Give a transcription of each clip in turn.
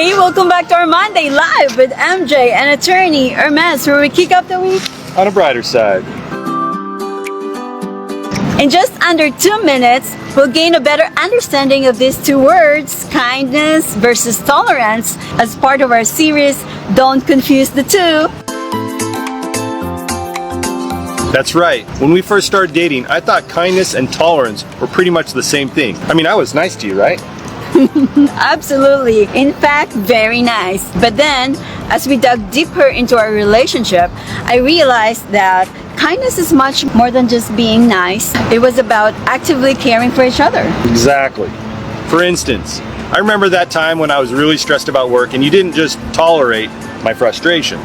Hey, welcome back to our Monday Live with MJ and attorney Hermes, where we kick off the week on a brighter side. In just under 2 minutes, we'll gain a better understanding of these two words, kindness versus tolerance, as part of our series, Don't Confuse the Two. That's right. When we first started dating, I thought kindness and tolerance were pretty much the same thing. I mean, I was nice to you, right? Absolutely. In fact, very nice. But then, as we dug deeper into our relationship, I realized that kindness is much more than just being nice. It was about actively caring for each other. Exactly. For instance, I remember that time when I was really stressed about work and you didn't just tolerate my frustration.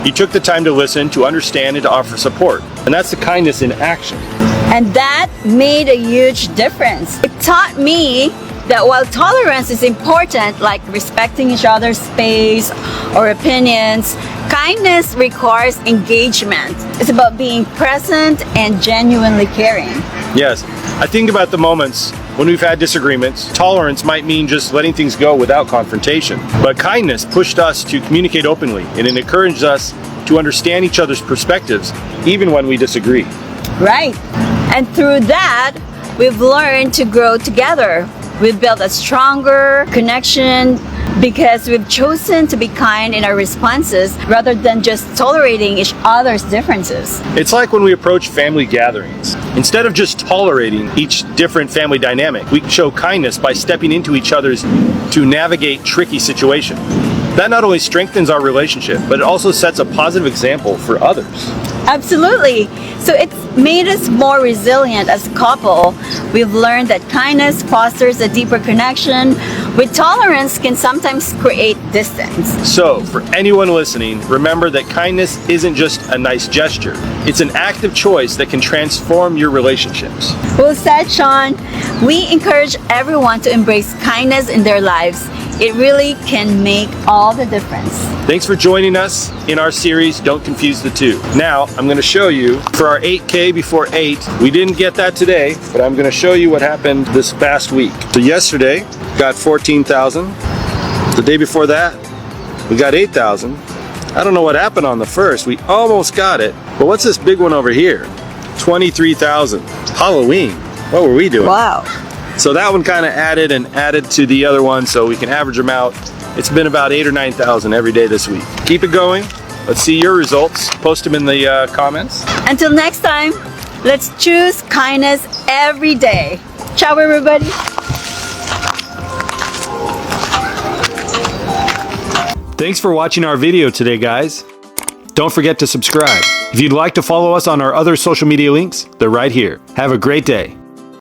You took the time to listen, to understand, and to offer support. And that's the kindness in action. And that made a huge difference. It taught me that while tolerance is important, like respecting each other's space or opinions, kindness requires engagement. It's about being present and genuinely caring. Yes, I think about the moments when we've had disagreements. Tolerance might mean just letting things go without confrontation. But kindness pushed us to communicate openly, and it encouraged us to understand each other's perspectives, even when we disagree. Right. And through that, we've learned to grow together. We've built a stronger connection because we've chosen to be kind in our responses rather than just tolerating each other's differences. It's like when we approach family gatherings. Instead of just tolerating each different family dynamic, we show kindness by stepping into each other's to navigate tricky situations. That not only strengthens our relationship, but it also sets a positive example for others. Absolutely. So it's made us more resilient as a couple. We've learned that kindness fosters a deeper connection, with tolerance can sometimes create distance. So, for anyone listening, remember that kindness isn't just a nice gesture. It's an active choice that can transform your relationships. Well said, Sean. We encourage everyone to embrace kindness in their lives. It really can make all the difference. Thanks for joining us in our series, Don't Confuse the Two. Now, I'm going to show you for our 8K before 8. We didn't get that today, but I'm going to show you what happened this past week. So yesterday, got 14,000. The day before that, we got 8,000. I don't know what happened on the first. We almost got it. But what's this big one over here? 23,000. Halloween. What were we doing? Wow. So that one kind of added to the other one, so we can average them out. It's been about 8,000 or 9,000 every day this week. Keep it going. Let's see your results. Post them in the comments. Until next time, let's choose kindness every day. Ciao, everybody. Thanks for watching our video today, guys. Don't forget to subscribe. If you'd like to follow us on our other social media links, they're right here. Have a great day.